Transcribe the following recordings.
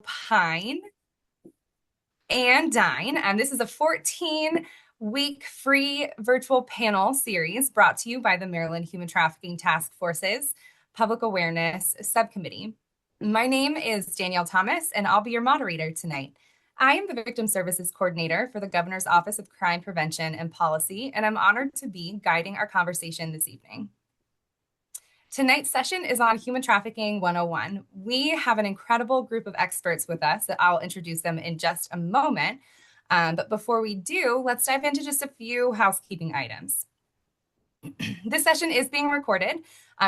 Opine and Dine. This is a 14-week free virtual panel series brought to you by the Maryland Human Trafficking Task Force's Public Awareness Subcommittee. My name is Danielle Thomas, and I'll be your moderator tonight. I am the Victim Services Coordinator for the Governor's Office of Crime Prevention and Policy, and I'm honored to be guiding our conversation this evening. Tonight's session is on Human Trafficking 101. We have an incredible group of experts with us that I'll introduce them in just a moment. But before we do, let's dive into just a few housekeeping items. This session is being recorded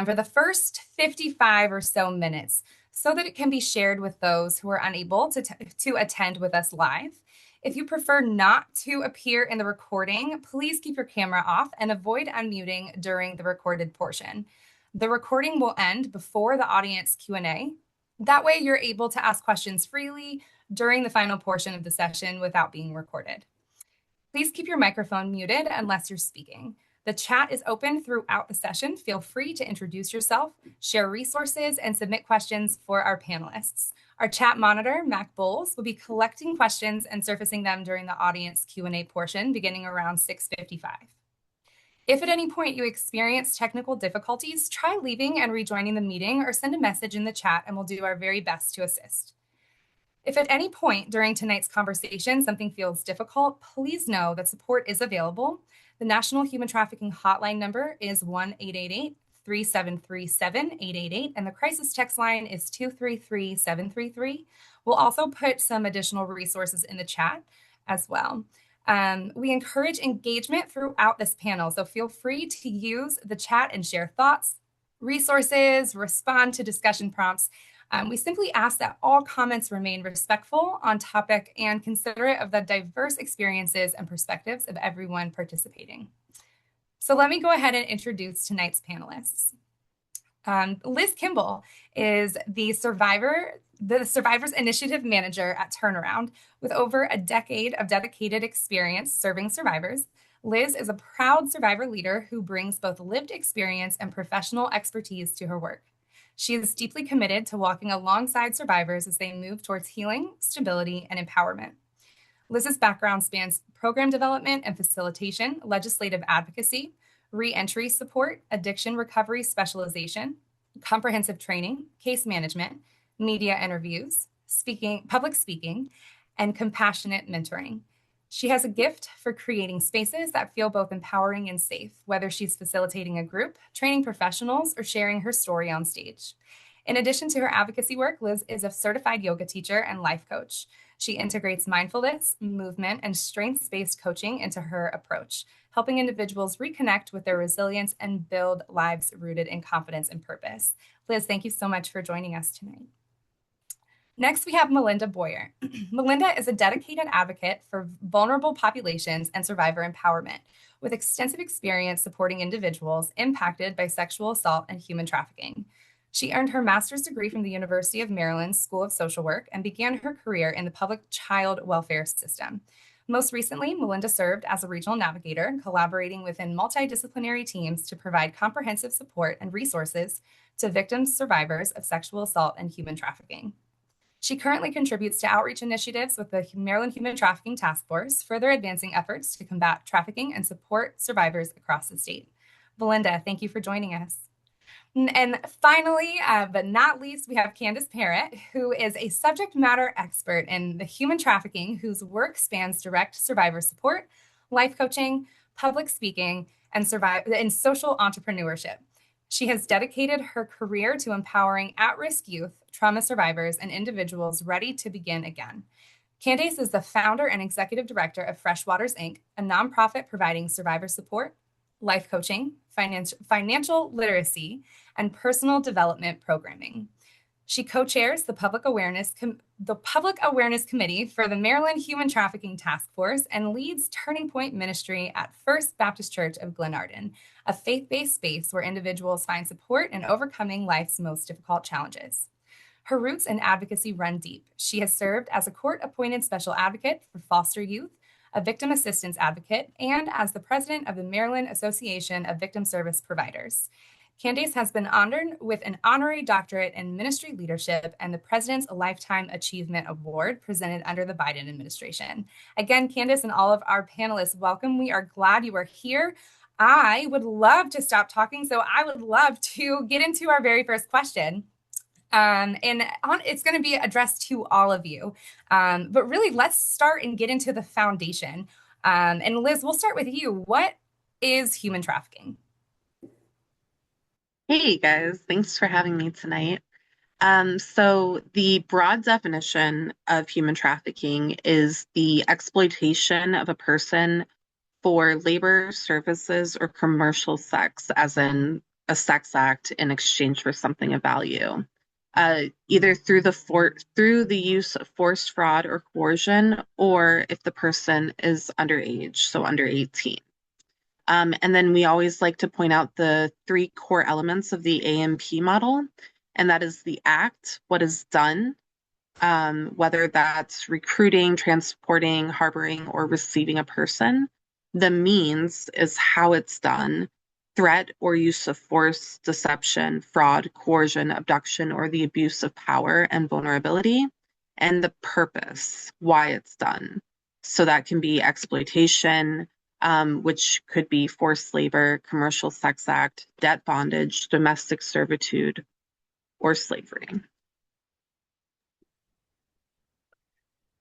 for the first 55 or so minutes so that it can be shared with those who are unable to attend with us live. If you prefer not to appear in the recording, please keep your camera off and avoid unmuting during the recorded portion. The recording will end before the audience Q&A. That way you're able to ask questions freely during the final portion of the session without being recorded. Please keep your microphone muted unless you're speaking. The chat is open throughout the session. Feel free to introduce yourself, share resources, and submit questions for our panelists. Our chat monitor, Mac Bowles, will be collecting questions and surfacing them during the audience Q&A portion beginning around 6:55. If at any point you experience technical difficulties, try leaving and rejoining the meeting or send a message in the chat and we'll do our very best to assist. If at any point during tonight's conversation something feels difficult, please know that support is available. The National Human Trafficking Hotline number is 1-888-3737-888, and the crisis text line is 233-733. We'll also put some additional resources in the chat as well. We encourage engagement throughout this panel, so feel free to use the chat and share thoughts, resources, respond to discussion prompts. We simply ask that all comments remain respectful, on topic, and considerate of the diverse experiences and perspectives of everyone participating. So let me go ahead and introduce tonight's panelists. Liz Kimball is the Survivors Initiative Manager at Turnaround. With over a decade of dedicated experience serving survivors, Liz is a proud survivor leader who brings both lived experience and professional expertise to her work. She is deeply committed to walking alongside survivors as they move towards healing, stability, and empowerment. Liz's background spans program development and facilitation, legislative advocacy, re-entry support, addiction recovery specialization, comprehensive training, case management, media interviews, public speaking, and compassionate mentoring. She has a gift for creating spaces that feel both empowering and safe, whether she's facilitating a group, training professionals, or sharing her story on stage. In addition to her advocacy work, Liz is a certified yoga teacher and life coach. She integrates mindfulness, movement, and strengths-based coaching into her approach, helping individuals reconnect with their resilience and build lives rooted in confidence and purpose. Liz, thank you so much for joining us tonight. Next, we have Melinda Boyer. Melinda is a dedicated advocate for vulnerable populations and survivor empowerment, with extensive experience supporting individuals impacted by sexual assault and human trafficking. She earned her master's degree from the University of Maryland School of Social Work and began her career in the public child welfare system. Most recently, Melinda served as a regional navigator, collaborating within multidisciplinary teams to provide comprehensive support and resources to victims, survivors of sexual assault and human trafficking. She currently contributes to outreach initiatives with the Maryland Human Trafficking Task Force, further advancing efforts to combat trafficking and support survivors across the state. Melinda, thank you for joining us. And finally, but not least, we have Candace Parrott, who is a subject matter expert in the human trafficking, whose work spans direct survivor support, life coaching, public speaking, and social entrepreneurship. She has dedicated her career to empowering at-risk youth, trauma survivors, and individuals ready to begin again. Candace is the founder and executive director of Freshwaters, Inc., a nonprofit providing survivor support, life coaching, financial literacy, and personal development programming. She co-chairs the Public Awareness Committee for the Maryland Human Trafficking Task Force and leads Turning Point Ministry at First Baptist Church of Glenarden, a faith-based space where individuals find support in overcoming life's most difficult challenges. Her roots in advocacy run deep. She has served as a court-appointed special advocate for foster youth, a victim assistance advocate, and as the president of the Maryland Association of Victim Service Providers. Candace has been honored with an honorary doctorate in ministry leadership and the President's Lifetime Achievement Award presented under the Biden administration. Again, Candace and all of our panelists, welcome. We are glad you are here. I would love to stop talking, so I would love to get into our very first question. It's going to be addressed to all of you. But really, let's start and get into the foundation. And Liz, we'll start with you. What is human trafficking? Hey guys, thanks for having me tonight. So the broad definition of human trafficking is the exploitation of a person for labor, services, or commercial sex, as in a sex act in exchange for something of value, either through the use of forced fraud or coercion, or if the person is underage, so under 18. And then we always like to point out the three core elements of the AMP model, and that is the act, what is done, whether that's recruiting, transporting, harboring, or receiving a person. The means is how it's done, threat or use of force, deception, fraud, coercion, abduction, or the abuse of power and vulnerability, and the purpose, why it's done. So that can be exploitation, which could be forced labor, commercial sex act, debt bondage, domestic servitude, or slavery.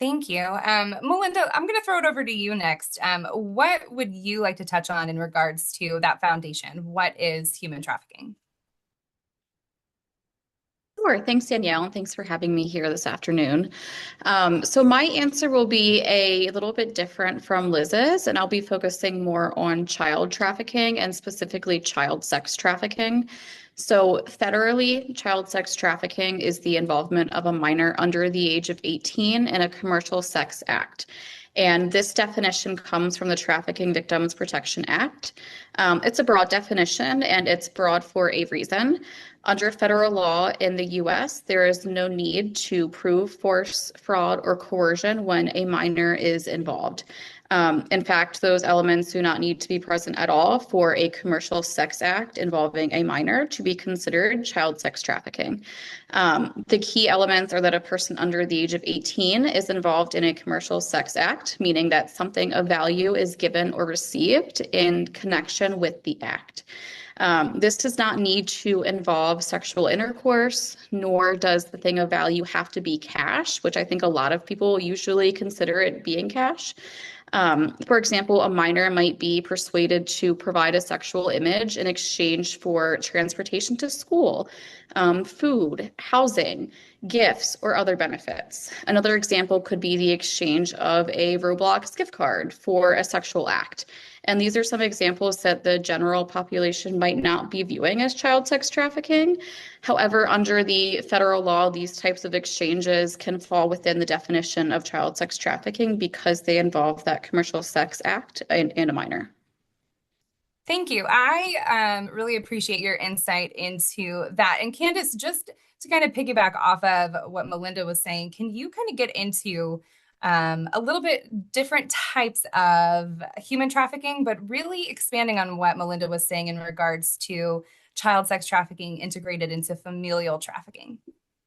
Thank you. Melinda, I'm going to throw it over to you next. What would you like to touch on in regards to that foundation? What is human trafficking? Sure. Thanks, Danielle, and thanks for having me here this afternoon. So my answer will be a little bit different from Liz's, and I'll be focusing more on child trafficking and specifically child sex trafficking. So federally, child sex trafficking is the involvement of a minor under the age of 18 in a commercial sex act. And this definition comes from the Trafficking Victims Protection Act. It's a broad definition, and it's broad for a reason. Under federal law in the US, there is no need to prove force, fraud, or coercion when a minor is involved. In fact, those elements do not need to be present at all for a commercial sex act involving a minor to be considered child sex trafficking. The key elements are that a person under the age of 18 is involved in a commercial sex act, meaning that something of value is given or received in connection with the act. This does not need to involve sexual intercourse, nor does the thing of value have to be cash, which I think a lot of people usually consider it being cash. For example, a minor might be persuaded to provide a sexual image in exchange for transportation to school, food, housing, gifts, or other benefits. Another example could be the exchange of a Roblox gift card for a sexual act. And these are some examples that the general population might not be viewing as child sex trafficking. However, under the federal law, these types of exchanges can fall within the definition of child sex trafficking because they involve that commercial sex act and a minor. Thank you. I really appreciate your insight into that. And Candace, just to kind of piggyback off of what Melinda was saying, can you kind of get into a little bit different types of human trafficking, but really expanding on what Melinda was saying in regards to child sex trafficking integrated into familial trafficking?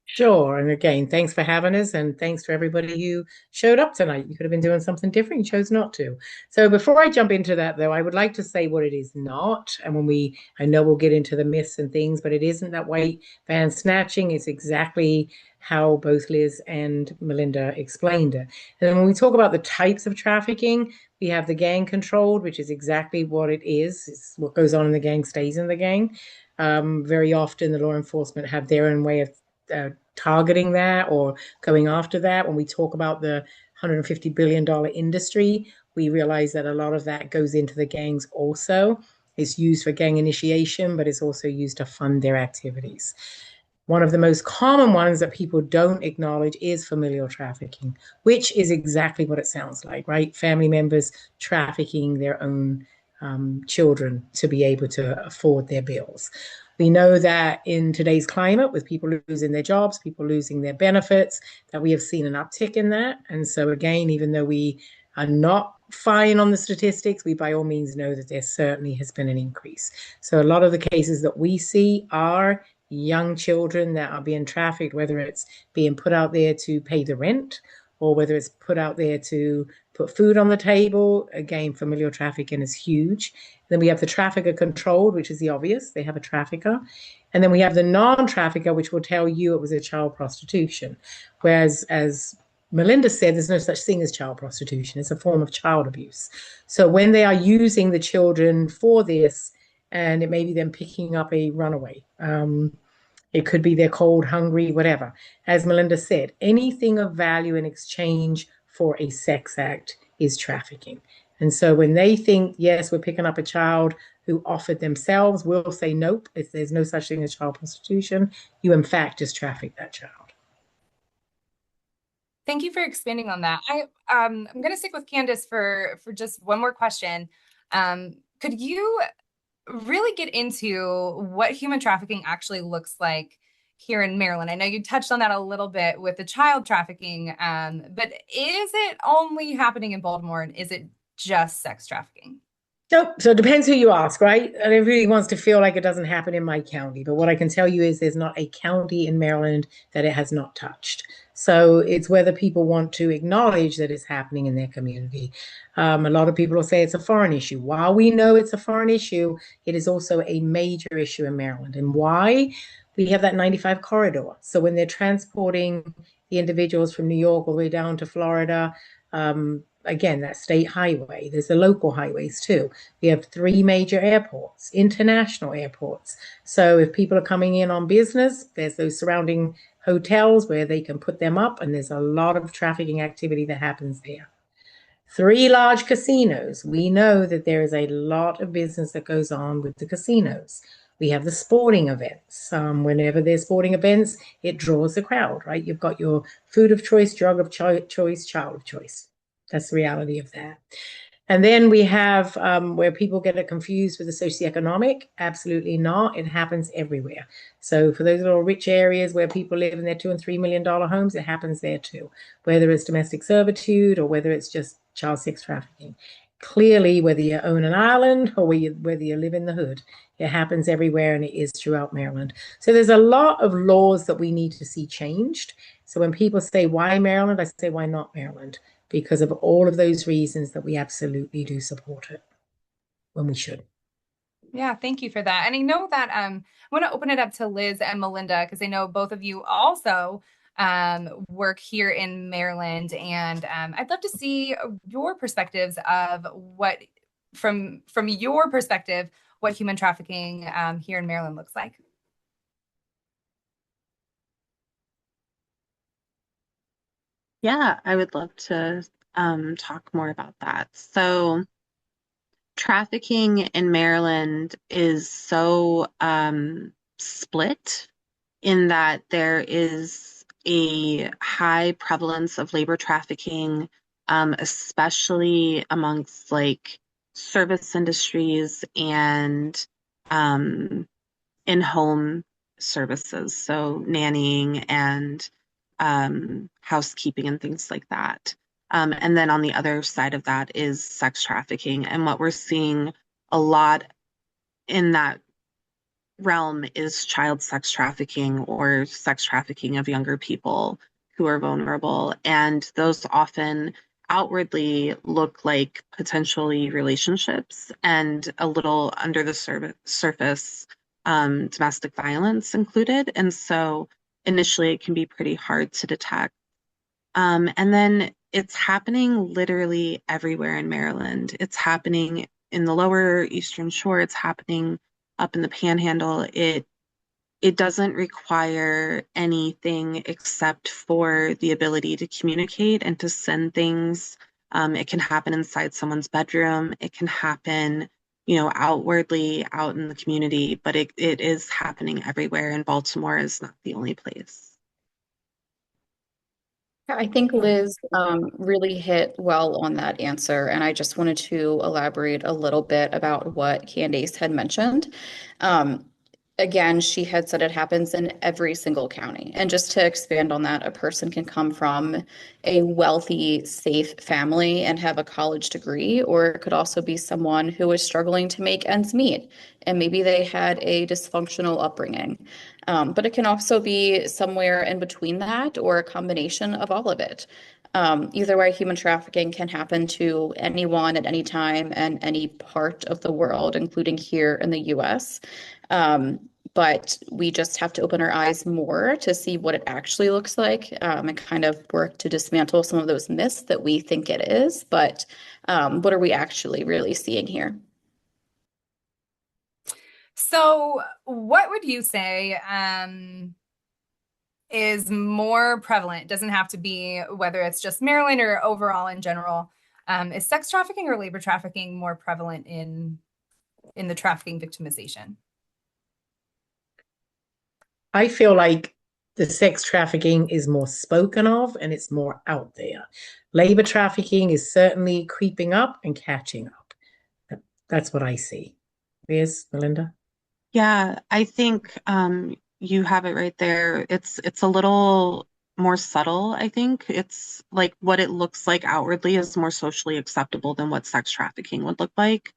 Sure. And again, thanks for having us, and thanks for everybody who showed up tonight. You could have been doing something different, you chose not to. So before I jump into that, though, I would like to say what it is not. And I know we'll get into the myths and things, but it isn't that white van snatching. It's exactly how both Liz and Melinda explained it. And when we talk about the types of trafficking, we have the gang controlled, which is exactly what it is. It's what goes on in the gang stays in the gang. Very often the law enforcement have their own way of targeting that or going after that. When we talk about the $150 billion industry, we realize that a lot of that goes into the gangs also. It's used for gang initiation, but it's also used to fund their activities. One of the most common ones that people don't acknowledge is familial trafficking, which is exactly what it sounds like, right? Family members trafficking their own children to be able to afford their bills. We know that in today's climate, with people losing their jobs, people losing their benefits, that we have seen an uptick in that. And so again, even though we are not fine on the statistics, we by all means know that there certainly has been an increase. So a lot of the cases that we see are young children that are being trafficked, whether it's being put out there to pay the rent or whether it's put out there to put food on the table. Again, familial trafficking is huge. Then we have the trafficker controlled, which is the obvious. They have a trafficker. And then we have the non-trafficker, which will tell you it was a child prostitution. Whereas, as Melinda said, there's no such thing as child prostitution. It's a form of child abuse. So when they are using the children for this, and it may be them picking up a runaway, it could be they're cold, hungry, whatever. As Melinda said, anything of value in exchange for a sex act is trafficking. And so when they think, yes, we're picking up a child who offered themselves, we'll say, nope, if there's no such thing as child prostitution, you in fact just traffic that child. Thank you for expanding on that. I'm going to stick with Candace for just one more question. Could you really get into what human trafficking actually looks like here in Maryland? I know you touched on that a little bit with the child trafficking, but is it only happening in Baltimore, and is it just sex trafficking? Nope. So it depends who you ask, right? And everybody wants to feel like it doesn't happen in my county. But what I can tell you is there's not a county in Maryland that it has not touched. So it's whether people want to acknowledge that it's happening in their community. A lot of people will say it's a foreign issue. While we know it's a foreign issue, it is also a major issue in Maryland. And why? We have that 95 corridor. So when they're transporting the individuals from New York all the way down to Florida, again, that state highway. There's the local highways too. We have 3 major airports, international airports. So if people are coming in on business, there's those surrounding hotels where they can put them up, and there's a lot of trafficking activity that happens there. 3 large casinos. We know that there is a lot of business that goes on with the casinos. We have the sporting events. Whenever there's sporting events, it draws the crowd, right? You've got your food of choice, drug of choice, child of choice. That's the reality of that. And then we have where people get it confused with the socioeconomic. Absolutely not. It happens everywhere. So for those little rich areas where people live in their $2 and $3 million homes, it happens there too, whether it's domestic servitude or whether it's just child sex trafficking. Clearly, whether you own an island or whether you live in the hood, it happens everywhere, and it is throughout Maryland. So there's a lot of laws that we need to see changed. So when people say, why Maryland? I say, why not Maryland? Because of all of those reasons that we absolutely do support it when we should. Yeah, thank you for that. And I know that I want to open it up to Liz and Melinda, because I know both of you also work here in Maryland, and I'd love to see your perspectives of what, from your perspective, what human trafficking here in Maryland looks like. Yeah, I would love to talk more about that. So, trafficking in Maryland is so split in that there is a high prevalence of labor trafficking, especially amongst like service industries and in-home services, so nannying and housekeeping and things like that. And then on the other side of that is sex trafficking. And what we're seeing a lot in that realm is child sex trafficking or sex trafficking of younger people who are vulnerable. And those often outwardly look like potentially relationships and a little under the surface domestic violence included. And so initially it can be pretty hard to detect. And then it's happening literally everywhere in Maryland. It's happening in the lower Eastern Shore. It's happening up in the Panhandle. It doesn't require anything except for the ability to communicate and to send things. It can happen inside someone's bedroom. It can happen, outwardly out in the community, but it is happening everywhere, and Baltimore is not the only place. I think Liz really hit well on that answer, and I just wanted to elaborate a little bit about what Candace had mentioned. Again, she had said it happens in every single county. And just to expand on that, a person can come from a wealthy, safe family and have a college degree, or it could also be someone who is struggling to make ends meet. And maybe they had a dysfunctional upbringing. But it can also be somewhere in between that or a combination of all of it. Either way, human trafficking can happen to anyone at any time and any part of the world, including here in the US. But we just have to open our eyes more to see what it actually looks like, and kind of work to dismantle some of those myths that we think it is. But what are we actually really seeing here? So, what would you say is more prevalent? It doesn't have to be whether it's just Maryland or overall in general. Is sex trafficking or labor trafficking more prevalent in the trafficking victimization? I feel like the sex trafficking is more spoken of and it's more out there. Labor trafficking is certainly creeping up and catching up. That's what I see. Yes, Melinda? Yeah, I think you have it right there. It's a little more subtle, I think. It's like what it looks like outwardly is more socially acceptable than what sex trafficking would look like.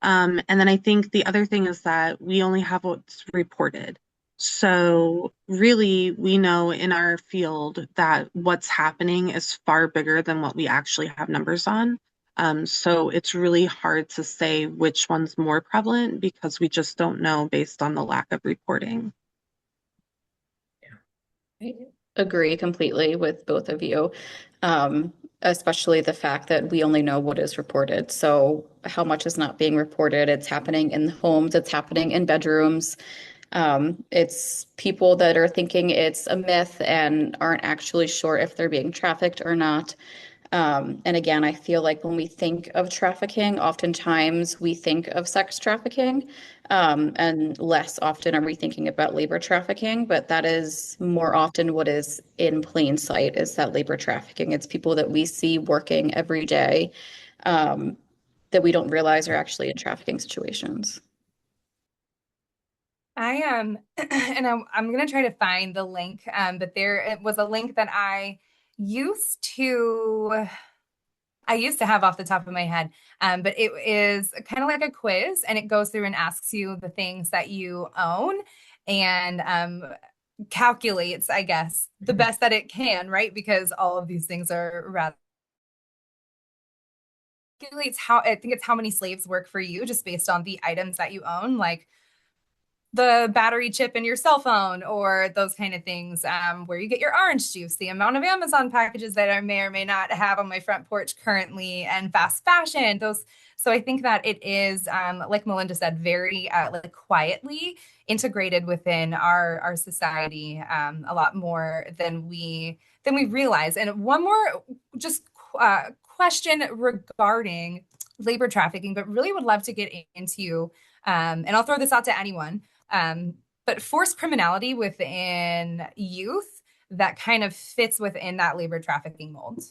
And then I think the other thing is that we only have what's reported. So really, we know in our field that what's happening is far bigger than what we actually have numbers on. So it's really hard to say which one's more prevalent because we just don't know based on the lack of reporting. I agree completely with both of you, especially the fact that we only know what is reported. So how much is not being reported? It's happening in homes, it's happening in bedrooms. It's people that are thinking it's a myth and aren't actually sure if they're being trafficked or not. And again, I feel like when we think of trafficking, oftentimes we think of sex trafficking, and less often are we thinking about labor trafficking. But that is more often what is in plain sight is that labor trafficking. It's people that we see working every day, that we don't realize are actually in trafficking situations. I am, and I'm gonna try to find the link, but there it was a link that used to I used to have off the top of my head, but it is kind of like a quiz, and it goes through and asks you the things that you own, and calculates, I guess, the best that it can, right? Because all of these things are rather calculates how I think it's how many slaves work for you just based on the items that you own, like the battery chip in your cell phone or those kind of things, where you get your orange juice, the amount of Amazon packages that I may or may not have on my front porch currently, and fast fashion. Those, so I think that it is, like Melinda said, very like quietly integrated within our society, a lot more than we realize. And one more just question regarding labor trafficking, but really would love to get into, and I'll throw this out to anyone. But forced criminality within youth that kind of fits within that labor trafficking mold.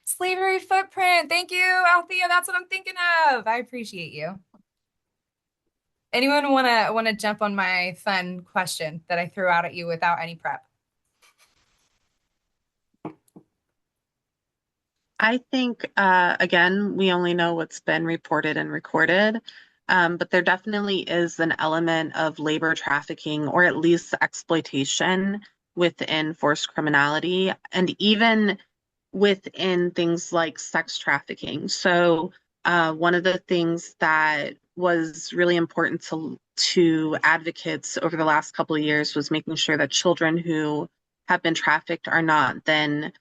Slavery footprint. Thank you, Althea. That's what I'm thinking of. I appreciate you. Anyone wanna jump on my fun question that I threw out at you without any prep? I think, again, we only know what's been reported and recorded, but there definitely is an element of labor trafficking or at least exploitation within forced criminality and even within things like sex trafficking. So, one of the things that was really important to advocates over the last couple of years was making sure that children who have been trafficked are not then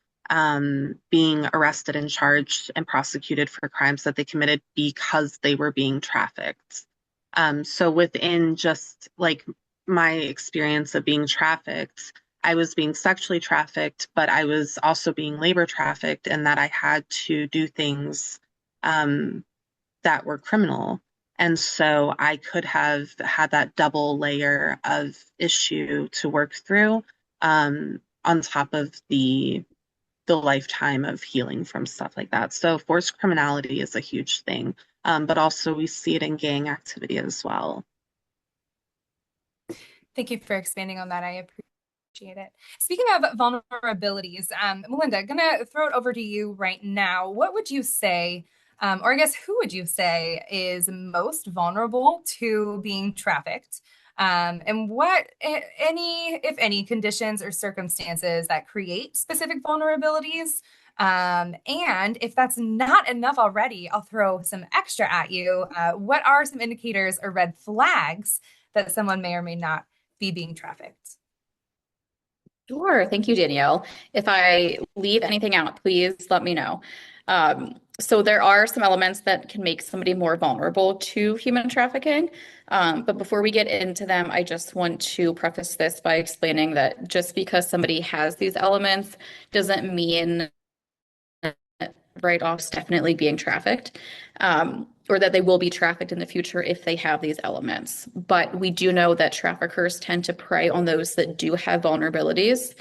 being arrested and charged and prosecuted for crimes that they committed because they were being trafficked. So within just like my experience of being trafficked, I was being sexually trafficked, but I was also being labor trafficked, and that I had to do things that were criminal. And so I could have had that double layer of issue to work through, on top of the lifetime of healing from stuff like that. So forced criminality is a huge thing. but also we see it in gang activity as well. Thank you for expanding on that. I appreciate it. Speaking of vulnerabilities, Melinda, gonna throw it over to you right now. What would you say, or I guess who would you say is most vulnerable to being trafficked? And what if any, conditions or circumstances that create specific vulnerabilities? And if that's not enough already, I'll throw some extra at you. What are some indicators or red flags that someone may or may not be being trafficked? Sure. Thank you, Danielle. If I leave anything out, please let me know. So there are some elements that can make somebody more vulnerable to human trafficking. But before we get into them, I just want to preface this by explaining that just because somebody has these elements doesn't mean right off definitely being trafficked, or that they will be trafficked in the future if they have these elements. But we do know that traffickers tend to prey on those that do have vulnerabilities.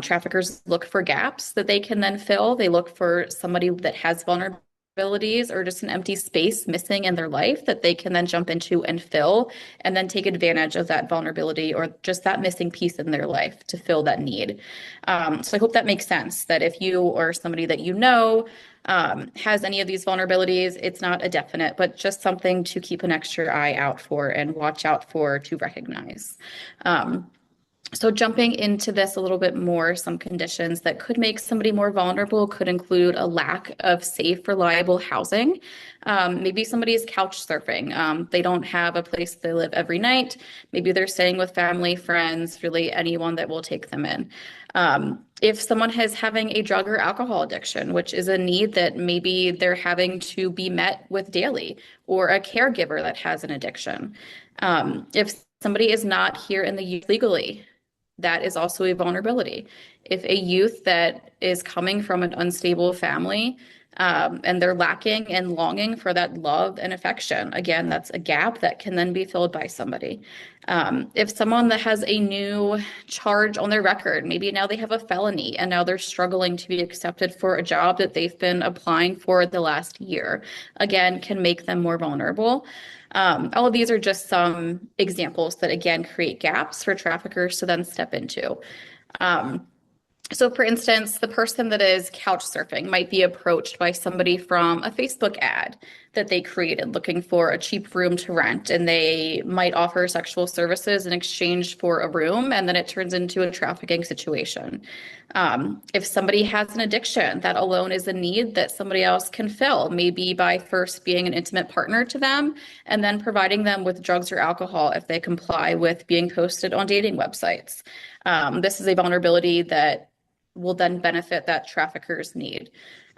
Traffickers look for gaps that they can then fill. They look for somebody that has vulnerabilities or just an empty space missing in their life that they can then jump into and fill, and then take advantage of that vulnerability or just that missing piece in their life to fill that need. So I hope that makes sense, that if you or somebody that you know has any of these vulnerabilities, it's not a definite, but just something to keep an extra eye out for and watch out for to recognize. So jumping into this a little bit more, some conditions that could make somebody more vulnerable could include a lack of safe, reliable housing. Maybe somebody is couch surfing. They don't have a place they live every night. Maybe they're staying with family, friends, really anyone that will take them in. If someone is having a drug or alcohol addiction, which is a need that maybe they're having to be met with daily, or a caregiver that has an addiction. If somebody is not here in the youth legally, that is also a vulnerability. If a youth that is coming from an unstable family, and they're lacking and longing for that love and affection, again, that's a gap that can then be filled by somebody. If someone that has a new charge on their record, maybe now they have a felony and now they're struggling to be accepted for a job that they've been applying for the last year, again, can make them more vulnerable. All of these are just some examples that, again, create gaps for traffickers to then step into. So for instance, the person that is couch surfing might be approached by somebody from a Facebook ad that they created looking for a cheap room to rent, and they might offer sexual services in exchange for a room, and then it turns into a trafficking situation. If somebody has an addiction, that alone is a need that somebody else can fill, maybe by first being an intimate partner to them and then providing them with drugs or alcohol if they comply with being posted on dating websites. This is a vulnerability that will then benefit that trafficker's need.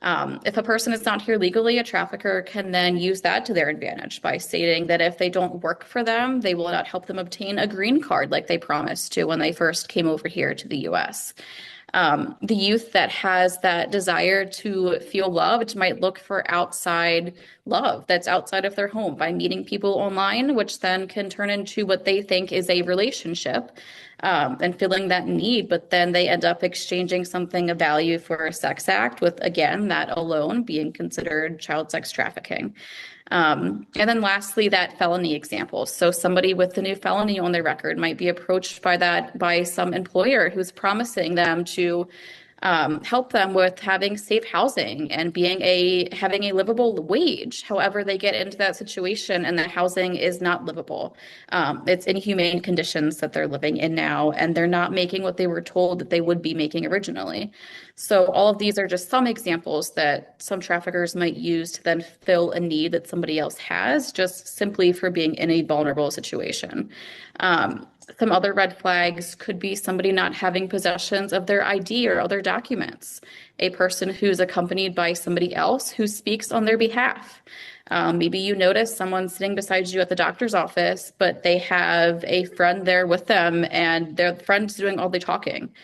If a person is not here legally, a trafficker can then use that to their advantage by stating that if they don't work for them, they will not help them obtain a green card like they promised to when they first came over here to the US. The youth that has that desire to feel loved might look for outside love that's outside of their home by meeting people online, which then can turn into what they think is a relationship, and filling that need. But then they end up exchanging something of value for a sex act, with, again, that alone being considered child sex trafficking. And then lastly, that felony example. So somebody with the new felony on their record might be approached by some employer who's promising them to help them with having safe housing and having a livable wage. However, they get into that situation and the housing is not livable. It's inhumane conditions that they're living in now, and they're not making what they were told that they would be making originally. So all of these are just some examples that some traffickers might use to then fill a need that somebody else has, just simply for being in a vulnerable situation. Some other red flags could be somebody not having possessions of their ID or other documents, a person who's accompanied by somebody else who speaks on their behalf. Maybe you notice someone sitting beside you at the doctor's office, but they have a friend there with them and their friend's doing all the talking,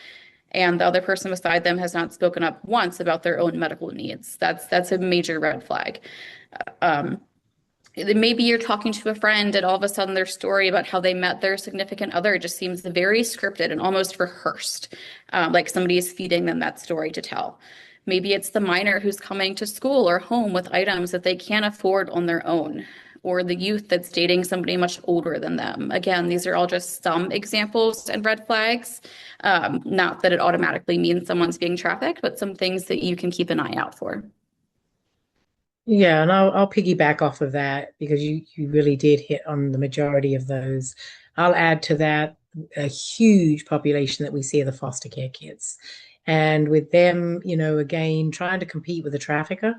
and the other person beside them has not spoken up once about their own medical needs. That's a major red flag. Maybe you're talking to a friend and all of a sudden their story about how they met their significant other just seems very scripted and almost rehearsed, like somebody is feeding them that story to tell. Maybe it's the minor who's coming to school or home with items that they can't afford on their own, or the youth that's dating somebody much older than them. Again, these are all just some examples and red flags. Not that it automatically means someone's being trafficked, but some things that you can keep an eye out for. Yeah, and I'll piggyback off of that because you really did hit on the majority of those. I'll add to that a huge population that we see of the foster care kids. And with them, again, trying to compete with a trafficker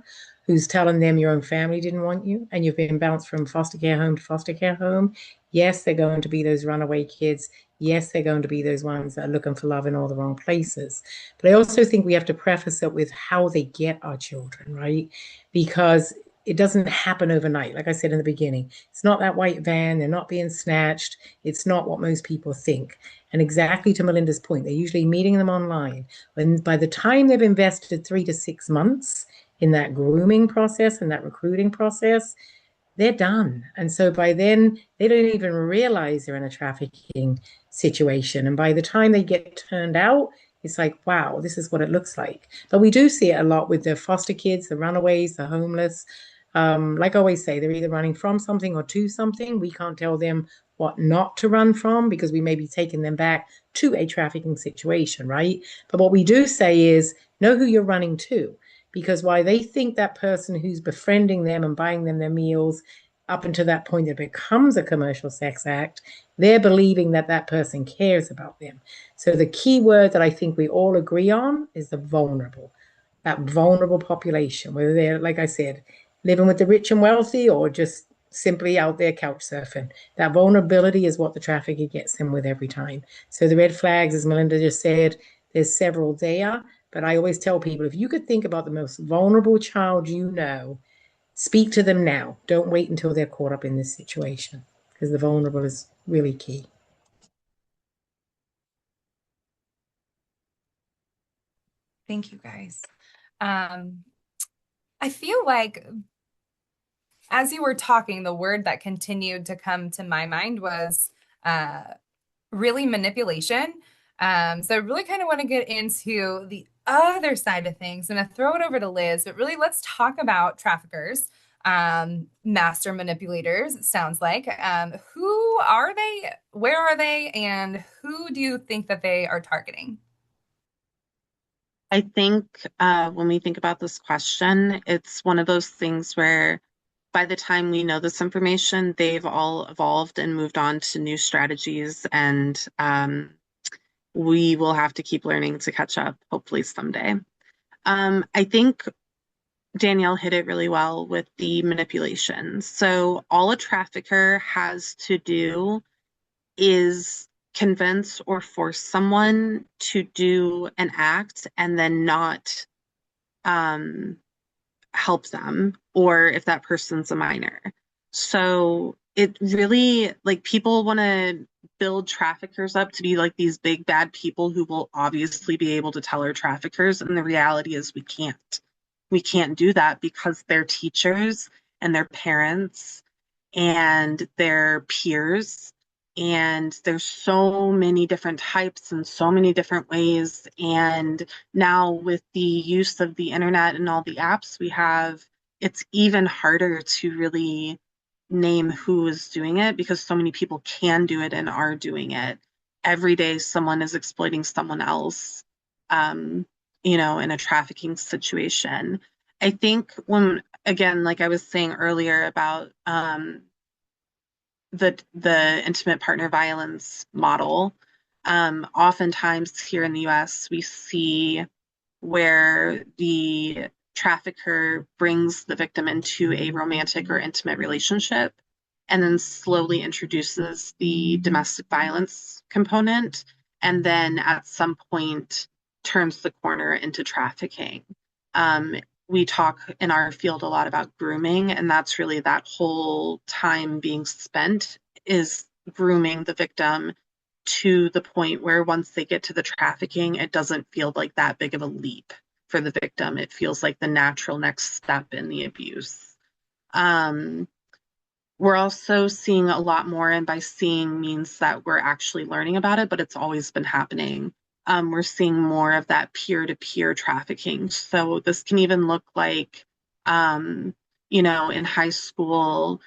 who's telling them your own family didn't want you and you've been bounced from foster care home to foster care home. Yes, they're going to be those runaway kids. Yes, they're going to be those ones that are looking for love in all the wrong places. But I also think we have to preface it with how they get our children, right? Because it doesn't happen overnight. Like I said in the beginning, it's not that white van. They're not being snatched. It's not what most people think. And exactly to Melinda's point, they're usually meeting them online. And by the time they've invested 3 to 6 months in that grooming process and that recruiting process, they're done. And so by then, they don't even realize they're in a trafficking situation. And by the time they get turned out, it's like, wow, this is what it looks like. But we do see it a lot with the foster kids, the runaways, the homeless. Like I always say, they're either running from something or to something. We can't tell them what not to run from because we may be taking them back to a trafficking situation, right? But what we do say is know who you're running to because while they think that person who's befriending them and buying them their meals up until that point it becomes a commercial sex act, they're believing that that person cares about them. So the key word that I think we all agree on is the vulnerable, that vulnerable population, whether they're, like I said, living with the rich and wealthy or just simply out there couch surfing. That vulnerability is what the trafficker gets them with every time. So the red flags, as Melinda just said, there's several there. But I always tell people if you could think about the most vulnerable child you know, speak to them now. Don't wait until they're caught up in this situation because the vulnerable is really key. Thank you, guys. I feel like as you were talking, the word that continued to come to my mind was really manipulation. So I really kind of want to get into the other side of things. I'm going to throw it over to Liz, but really let's talk about traffickers, master manipulators, it sounds like. Who are they? Where are they? And who do you think that they are targeting? I think when we think about this question, it's one of those things where by the time we know this information, they've all evolved and moved on to new strategies, and we will have to keep learning to catch up, hopefully someday. I think Danielle hit it really well with the manipulation. So all a trafficker has to do is convince or force someone to do an act and then not help them, or if that person's a minor. So it really, like, people want to build traffickers up to be like these big bad people who will obviously be able to tell our traffickers. And the reality is we can't. We can't do that because their teachers and their parents and their peers. And there's so many different types and so many different ways. And now with the use of the internet and all the apps we have, it's even harder to really name who is doing it because so many people can do it and are doing it. Every day, someone is exploiting someone else, in a trafficking situation. I think when, again, like I was saying earlier about the intimate partner violence model, oftentimes here in the US, we see where the trafficker brings the victim into a romantic or intimate relationship and then slowly introduces the domestic violence component, and then at some point turns the corner into trafficking. We talk in our field a lot about grooming, and that's really that whole time being spent is grooming the victim to the point where once they get to the trafficking, it doesn't feel like that big of a leap for the victim. It feels like the natural next step in the abuse. We're also seeing a lot more, and by seeing means that we're actually learning about it, but it's always been happening. we're seeing more of that peer-to-peer trafficking. So this can even look like, in high school,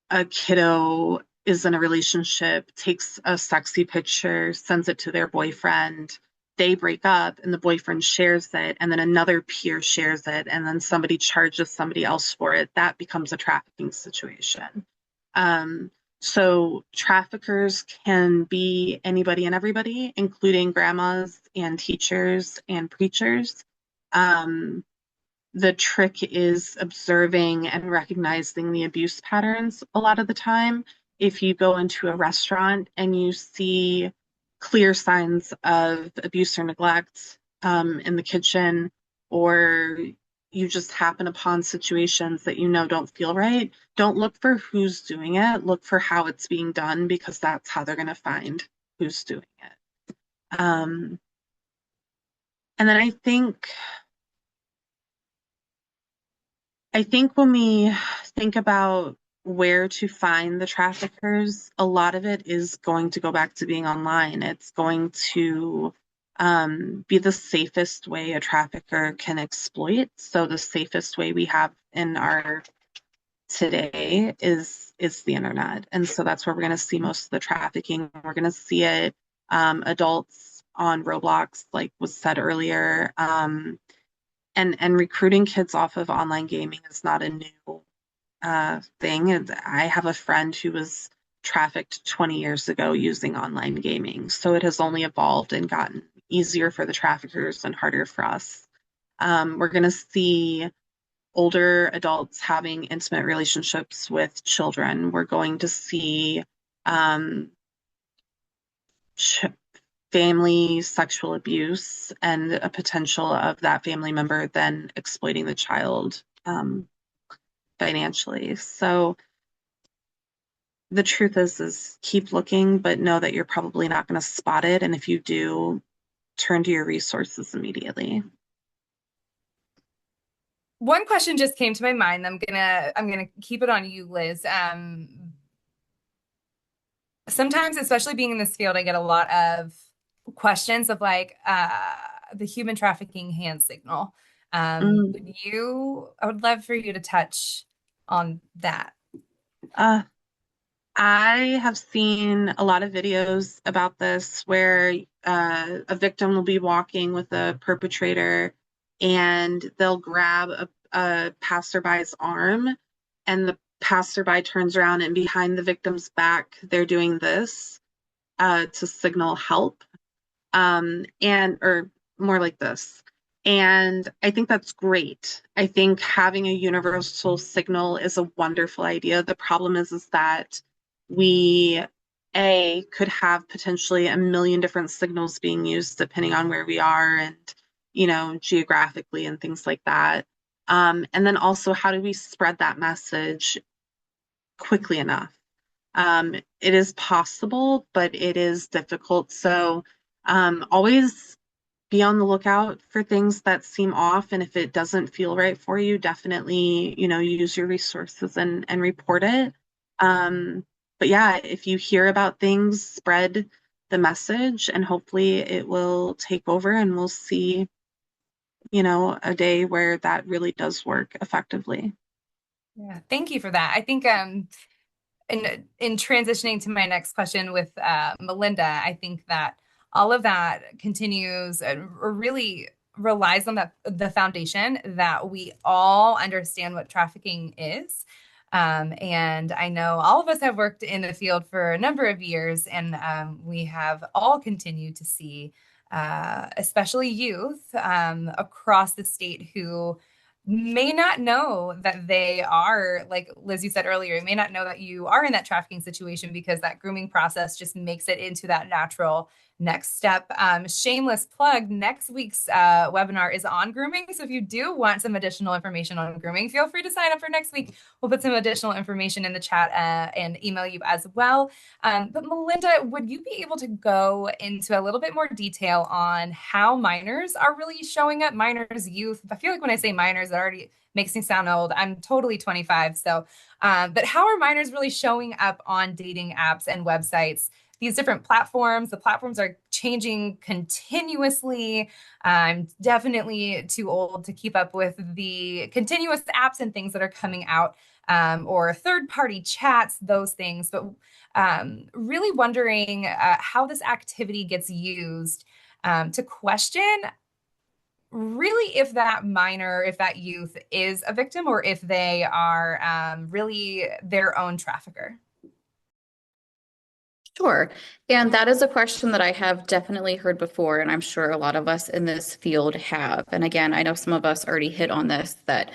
a kiddo is in a relationship, takes a sexy picture, sends it to their boyfriend. They break up and the boyfriend shares it, and then another peer shares it, and then somebody charges somebody else for it. That becomes a trafficking situation. So traffickers can be anybody and everybody, including grandmas and teachers and preachers. The trick is observing and recognizing the abuse patterns a lot of the time. If you go into a restaurant and you see clear signs of abuse or neglect in the kitchen, or you just happen upon situations that don't feel right, don't look for who's doing it. Look for how it's being done, because that's how they're going to find who's doing it. And then I think when we think about where to find the traffickers, a lot of it is going to go back to being online. It's going to be the safest way a trafficker can exploit. So the safest way we have in our today is the internet. And so that's where we're going to see most of the trafficking. We're going to see it, adults on Roblox, like was said earlier. And recruiting kids off of online gaming is not a new thing. And I have a friend who was trafficked 20 years ago using online gaming. So it has only evolved and gotten easier for the traffickers and harder for us. We're going to see older adults having intimate relationships with children. We're going to see family sexual abuse and a potential of that family member then exploiting the child financially. So the truth is keep looking, but know that you're probably not going to spot it. And if you do, turn to your resources immediately. One question just came to my mind. I'm gonna keep it on you, Liz. Sometimes, especially being in this field, I get a lot of questions of like the human trafficking hand signal. I would love for you to touch on that. I have seen a lot of videos about this where a victim will be walking with a perpetrator and they'll grab a passerby's arm, and the passerby turns around and behind the victim's back, they're doing this to signal help, or more like this. And I think that's great. I think having a universal signal is a wonderful idea. The problem is that we could have potentially a million different signals being used depending on where we are and, geographically and things like that. And then also, how do we spread that message quickly enough? It is possible, but it is difficult. So always be on the lookout for things that seem off. And if it doesn't feel right for you, definitely, use your resources and report it. But yeah, if you hear about things, spread the message, and hopefully it will take over and we'll see, a day where that really does work effectively. Yeah, thank you for that. I think in transitioning to my next question with Melinda, I think that all of that continues and really relies on the foundation that we all understand what trafficking is. And I know all of us have worked in the field for a number of years, and we have all continued to see, especially youth across the state who may not know that they are, like Liz, you said earlier, may not know that you are in that trafficking situation because that grooming process just makes it into that natural next step. Shameless plug, next week's webinar is on grooming. So if you do want some additional information on grooming, feel free to sign up for next week. We'll put some additional information in the chat and email you as well. But Melinda, would you be able to go into a little bit more detail on how minors are really showing up, minors, youth? I feel like when I say minors, it already makes me sound old. I'm totally 25. So, but how are minors really showing up on dating apps and websites these different platforms. The platforms are changing continuously. I'm definitely too old to keep up with the continuous apps and things that are coming out, or third-party chats, those things. But really wondering how this activity gets used to question really if that minor, if that youth is a victim, or if they are really their own trafficker. Sure. And that is a question that I have definitely heard before, and I'm sure a lot of us in this field have. And again, I know some of us already hit on this, that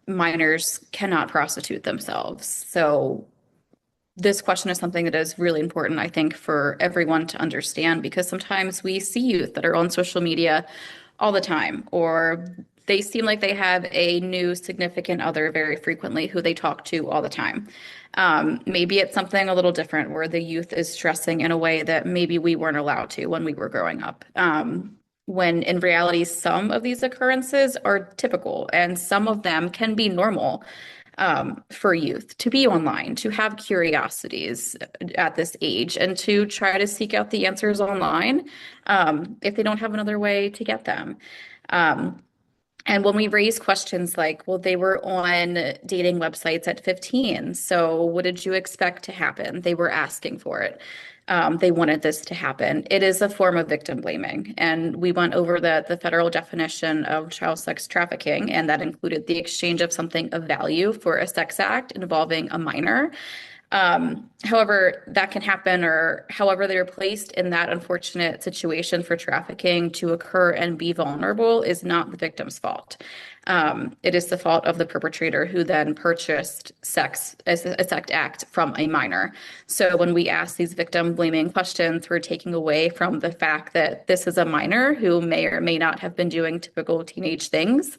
minors cannot prostitute themselves. So this question is something that is really important, I think, for everyone to understand, because sometimes we see youth that are on social media all the time, or they seem like they have a new significant other very frequently who they talk to all the time. Maybe it's something a little different where the youth is dressing in a way that maybe we weren't allowed to when we were growing up. When in reality, some of these occurrences are typical and some of them can be normal for youth to be online, to have curiosities at this age, and to try to seek out the answers online if they don't have another way to get them. And when we raise questions like, well, they were on dating websites at 15, so what did you expect to happen? They were asking for it. They wanted this to happen. It is a form of victim blaming. And we went over the federal definition of child sex trafficking, and that included the exchange of something of value for a sex act involving a minor. However, that can happen, or however they're placed in that unfortunate situation for trafficking to occur and be vulnerable is not the victim's fault. It is the fault of the perpetrator who then purchased sex as a sex act from a minor. So when we ask these victim blaming questions, we're taking away from the fact that this is a minor who may or may not have been doing typical teenage things,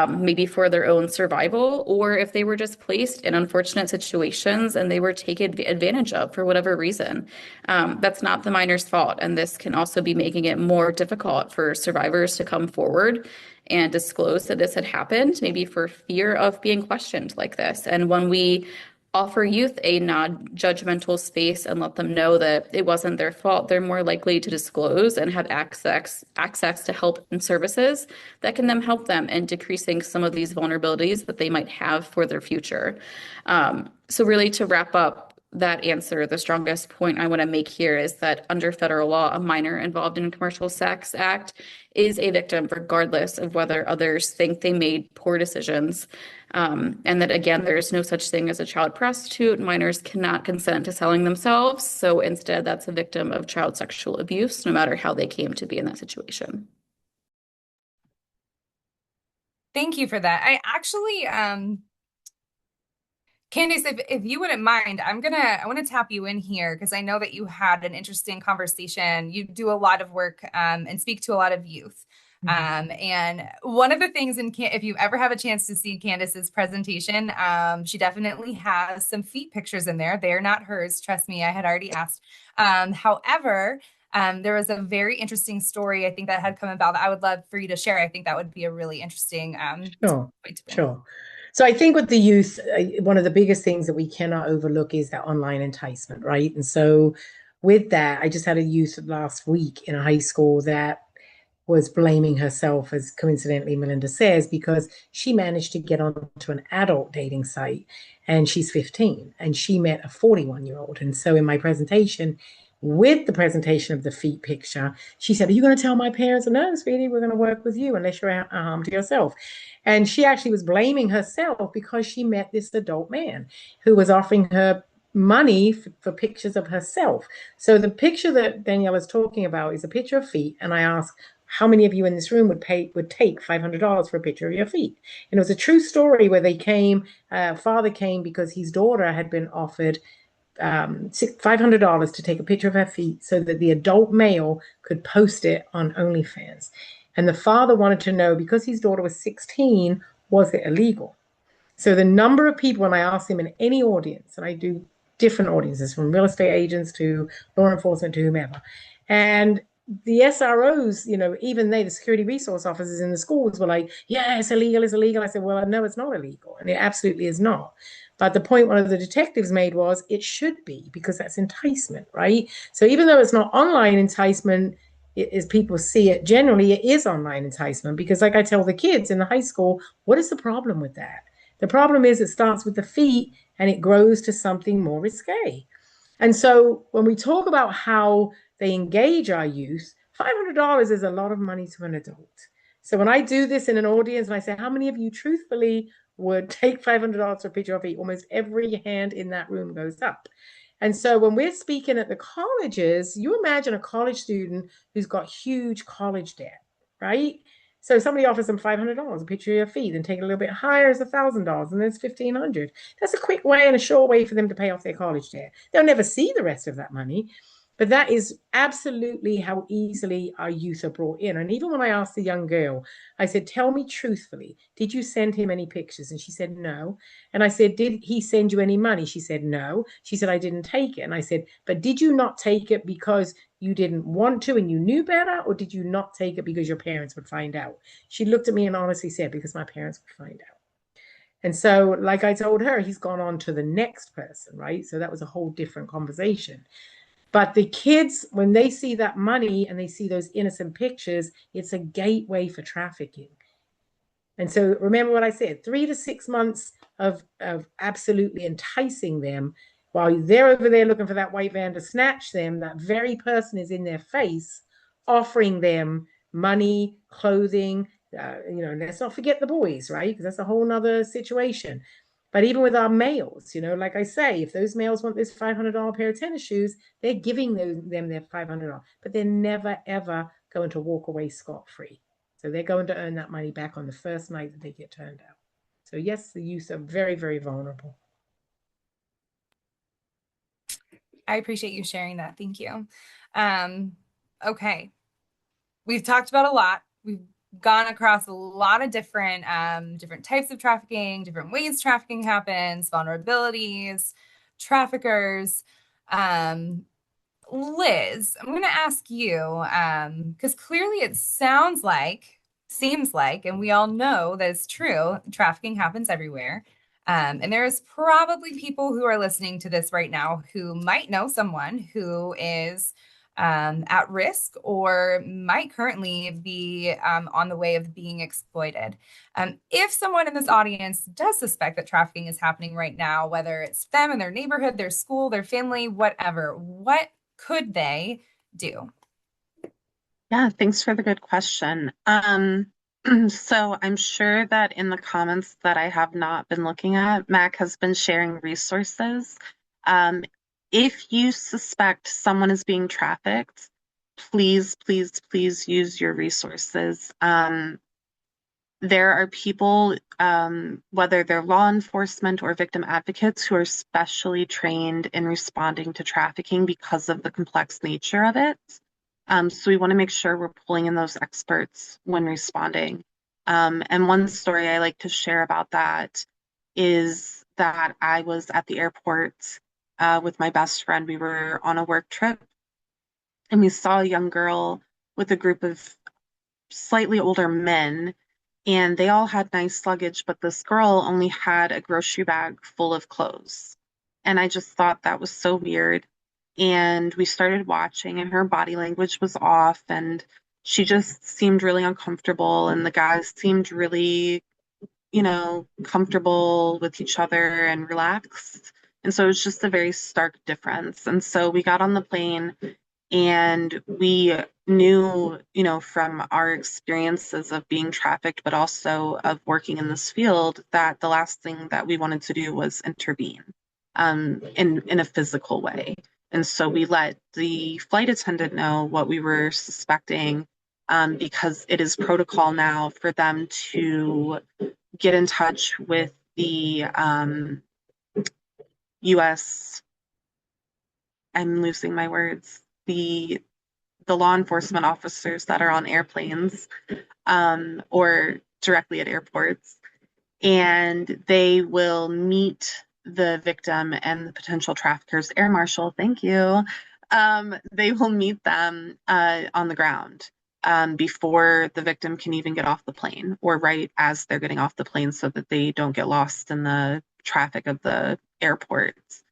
maybe for their own survival, or if they were just placed in unfortunate situations and they were taken advantage of for whatever reason. That's not the minor's fault. And this can also be making it more difficult for survivors to come forward and disclose that this had happened, maybe for fear of being questioned like this. And when we offer youth a non-judgmental space and let them know that it wasn't their fault, they're more likely to disclose and have access to help and services that can then help them in decreasing some of these vulnerabilities that they might have for their future. So really, to wrap up that answer, the strongest point I want to make here is that under federal law, a minor involved in a commercial sex act is a victim regardless of whether others think they made poor decisions. And that, again, there's no such thing as a child prostitute. Minors cannot consent to selling themselves. So instead, that's a victim of child sexual abuse, no matter how they came to be in that situation. Thank you for that. I actually, Candace, if you wouldn't mind, I want to tap you in here because I know that you had an interesting conversation. You do a lot of work and speak to a lot of youth. And one of the things if you ever have a chance to see Candace's presentation, she definitely has some feet pictures in there. They're not hers. Trust me, I had already asked. However, there was a very interesting story, I think, that had come about that I would love for you to share. I think that would be a really interesting Sure, point to bring. sure. So I think with the youth, one of the biggest things that we cannot overlook is that online enticement, right? And so with that, I just had a youth last week in a high school that was blaming herself, as coincidentally Melinda says, because she managed to get onto an adult dating site and she's 15 and she met a 41-year-old. And so in my presentation, with the presentation of the feet picture, she said, "Are you going to tell my parents?" "No, sweetie, we're going to work with you unless you're harm to yourself." And she actually was blaming herself because she met this adult man who was offering her money for pictures of herself. So the picture that Danielle is talking about is a picture of feet. And I asked, how many of you in this room would take $500 for a picture of your feet? And it was a true story where father came because his daughter had been offered $500 to take a picture of her feet so that the adult male could post it on OnlyFans. And the father wanted to know, because his daughter was 16, was it illegal? So the number of people, when I asked him in any audience, and I do different audiences from real estate agents to law enforcement to whomever, and the SROs, even the security resource officers in the schools were like, "Yeah, it's illegal, it's illegal." I said, "Well, no, it's not illegal." And it absolutely is not. But the point one of the detectives made was it should be, because that's enticement, right? So even though it's not online enticement, as people see it, generally it is online enticement, because like I tell the kids in the high school, what is the problem with that? The problem is it starts with the feet and it grows to something more risque. And so when we talk about how they engage our youth, $500 is a lot of money to an adult. So when I do this in an audience and I say, how many of you truthfully would take $500 for a picture of feet? Almost every hand in that room goes up. And so when we're speaking at the colleges, you imagine a college student who's got huge college debt, right? So somebody offers them $500, a picture of your feet, and take it a little bit higher is $1,000, and then it's $1,500. That's a quick way and a sure way for them to pay off their college debt. They'll never see the rest of that money, but that is absolutely how easily our youth are brought in. And even when I asked the young girl, I said, tell me truthfully, did you send him any pictures? And she said, no. And I said, did he send you any money? She said, no. She said, I didn't take it. And I said, but did you not take it because you didn't want to and you knew better? Or did you not take it because your parents would find out? She looked at me and honestly said, because my parents would find out. And so, like I told her, he's gone on to the next person, right? So that was a whole different conversation. But the kids, when they see that money and they see those innocent pictures, it's a gateway for trafficking. And so remember what I said, 3 to 6 months of absolutely enticing them while they're over there looking for that white van to snatch them, that very person is in their face offering them money, clothing, let's not forget the boys, right? Because that's a whole nother situation. But even with our males, like I say, if those males want this $500 pair of tennis shoes, they're giving them their $500, but they're never, ever going to walk away scot-free. So they're going to earn that money back on the first night that they get turned out. So yes, the youth are very, very vulnerable. I appreciate you sharing that. Thank you. Okay. We've talked about a lot. We've gone across a lot of different types of trafficking, different ways trafficking happens, vulnerabilities, traffickers. Liz, I'm going to ask you, because clearly it seems like, and we all know that it's true, trafficking happens everywhere. And there's probably people who are listening to this right now who might know someone who is at risk or might currently be on the way of being exploited. If someone in this audience does suspect that trafficking is happening right now, whether it's them in their neighborhood, their school, their family, whatever, what could they do? Yeah, thanks for the good question. So I'm sure that in the comments that I have not been looking at, Mac has been sharing resources. If you suspect someone is being trafficked, please, please, please use your resources. There are people, whether they're law enforcement or victim advocates, who are specially trained in responding to trafficking because of the complex nature of it. So we want to make sure we're pulling in those experts when responding. And one story I like to share about that is that I was at the airport with my best friend. We were on a work trip and we saw a young girl with a group of slightly older men, and they all had nice luggage, but this girl only had a grocery bag full of clothes. And I just thought that was so weird. And we started watching, and her body language was off, and she just seemed really uncomfortable. And the guys seemed really, comfortable with each other and relaxed. And so it was just a very stark difference. And so we got on the plane and we knew, from our experiences of being trafficked, but also of working in this field, that the last thing that we wanted to do was intervene in a physical way. And so we let the flight attendant know what we were suspecting, because it is protocol now for them to get in touch with the U.S. I'm losing my words. The law enforcement officers that are on airplanes, or directly at airports, and they will meet the victim and the potential traffickers. Air Marshal, thank you. They will meet them on the ground. before the victim can even get off the plane, or right as they're getting off the plane, so that they don't get lost in the traffic of the airports.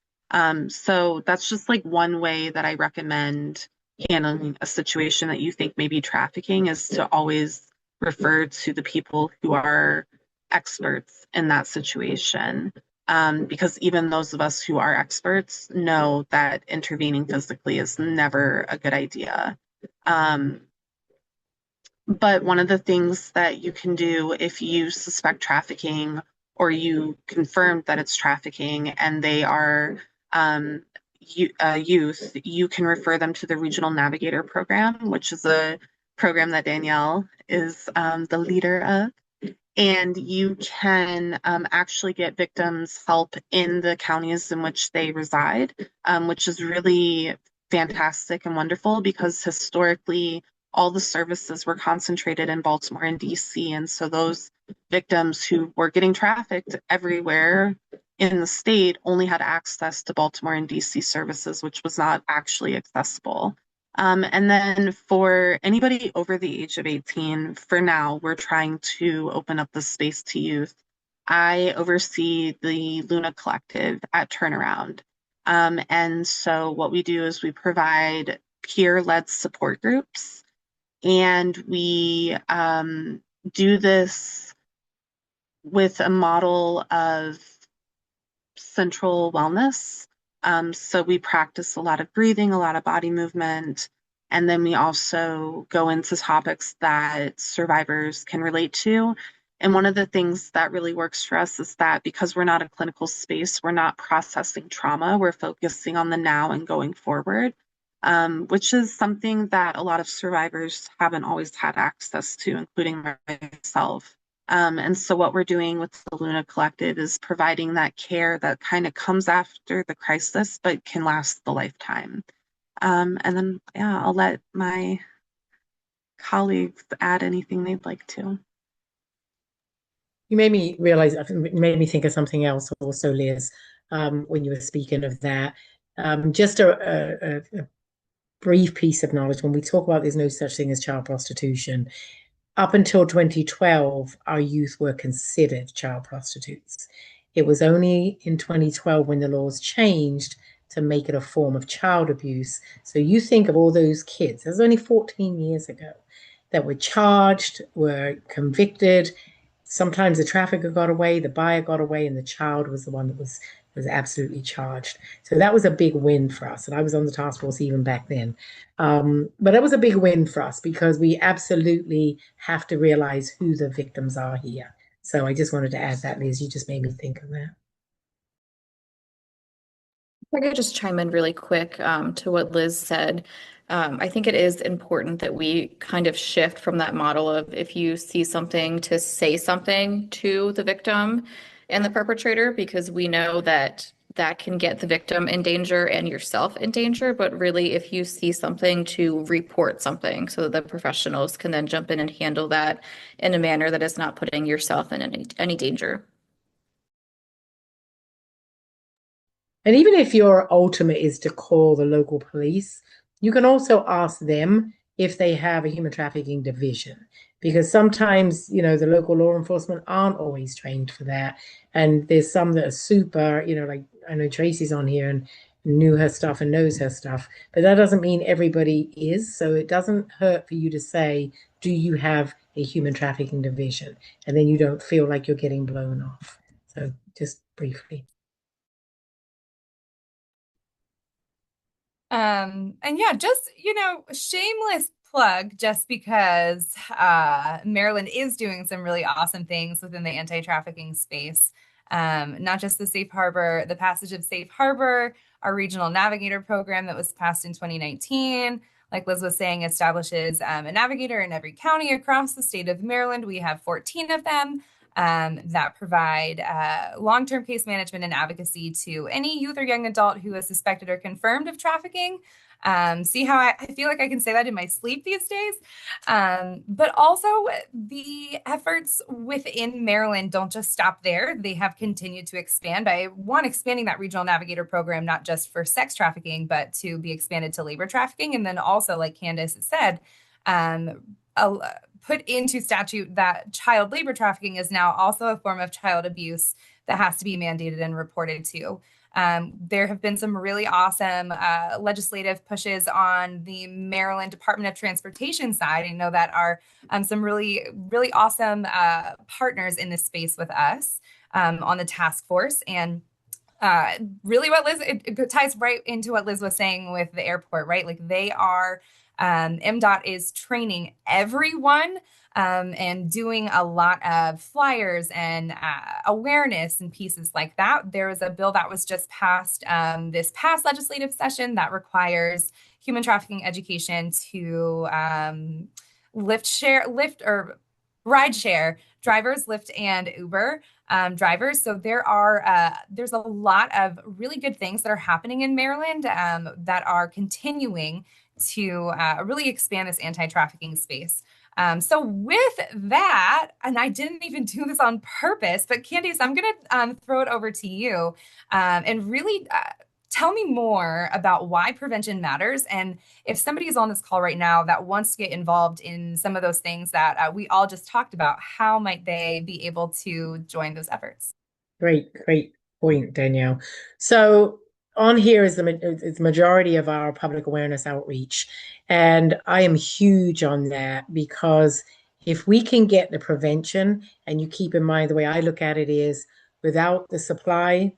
So that's just like one way that I recommend handling a situation that you think may be trafficking, is to always refer to the people who are experts in that situation. Because even those of us who are experts know that intervening physically is never a good idea. But one of the things that you can do if you suspect trafficking, or you confirm that it's trafficking and they are youth, you can refer them to the Regional Navigator Program, which is a program that Danielle is the leader of. And you can actually get victims help in the counties in which they reside, which is really fantastic and wonderful, because historically all the services were concentrated in Baltimore and DC. And so those victims who were getting trafficked everywhere in the state only had access to Baltimore and DC services, which was not actually accessible. And then for anybody over the age of 18, for now, we're trying to open up the space to youth. I oversee the Luna Collective at Turnaround. And so what we do is we provide peer-led support groups, and we do this with a model of central wellness. So we practice a lot of breathing, a lot of body movement, and then we also go into topics that survivors can relate to. And one of the things that really works for us is that because we're not a clinical space, we're not processing trauma, we're focusing on the now and going forward, which is something that a lot of survivors haven't always had access to, including myself. And so what we're doing with the Luna Collective is providing that care that kind of comes after the crisis, but can last the lifetime. And then, yeah, I'll let my colleagues add anything they'd like to. You made me realize, it made me think of something else also, Liz, when you were speaking of that. Just a brief piece of knowledge. When we talk about there's no such thing as child prostitution, up until 2012, our youth were considered child prostitutes. It was only in 2012 when the laws changed to make it a form of child abuse. So you think of all those kids, that was only 14 years ago, that were charged, were convicted. Sometimes the trafficker got away, the buyer got away, and the child was the one that was absolutely charged. So that was a big win for us. And I was on the task force even back then. But that was a big win for us, because we absolutely have to realize who the victims are here. So I just wanted to add that, Liz. You just made me think of that. If I could just chime in really quick to what Liz said. I think it is important that we kind of shift from that model of, if you see something, to say something to the victim and the perpetrator, because we know that that can get the victim in danger and yourself in danger. But really, if you see something, to report something, so that the professionals can then jump in and handle that in a manner that is not putting yourself in any danger. And even if your ultimate is to call the local police, you can also ask them if they have a human trafficking division, because sometimes, the local law enforcement aren't always trained for that. And there's some that are super, like I know Tracy's on here and knew her stuff and knows her stuff, but that doesn't mean everybody is. So it doesn't hurt for you to say, do you have a human trafficking division? And then you don't feel like you're getting blown off. So just briefly. And yeah, just, shameless plug, just because Maryland is doing some really awesome things within the anti-trafficking space. Not just the Safe Harbor, the passage of Safe Harbor, our regional navigator program that was passed in 2019. Like Liz was saying, establishes a navigator in every county across the state of Maryland. We have 14 of them. That provide long-term case management and advocacy to any youth or young adult who is suspected or confirmed of trafficking. See how I feel like I can say that in my sleep these days. But also the efforts within Maryland don't just stop there. They have continued to expand by, one, expanding that regional navigator program, not just for sex trafficking, but to be expanded to labor trafficking. And then also, like Candace said, put into statute that child labor trafficking is now also a form of child abuse that has to be mandated and reported to. There have been some really awesome legislative pushes on the Maryland Department of Transportation side. I know that are some really, really awesome partners in this space with us on the task force. And really what Liz, it ties right into what Liz was saying with the airport, right? Like they are, MDOT is training everyone and doing a lot of flyers and awareness and pieces like that. There was a bill that was just passed this past legislative session that requires human trafficking education to Lyft or ride share drivers, Lyft and Uber drivers. So there's a lot of really good things that are happening in Maryland that are continuing to really expand this anti-trafficking space. So with that, and I didn't even do this on purpose, but Candice, I'm going to throw it over to you and really tell me more about why prevention matters. And if somebody is on this call right now that wants to get involved in some of those things that we all just talked about, how might they be able to join those efforts? Great point, Danielle. So on here is the majority of our public awareness outreach. And I am huge on that because if we can get the prevention, and you keep in mind the way I look at it is without the supply,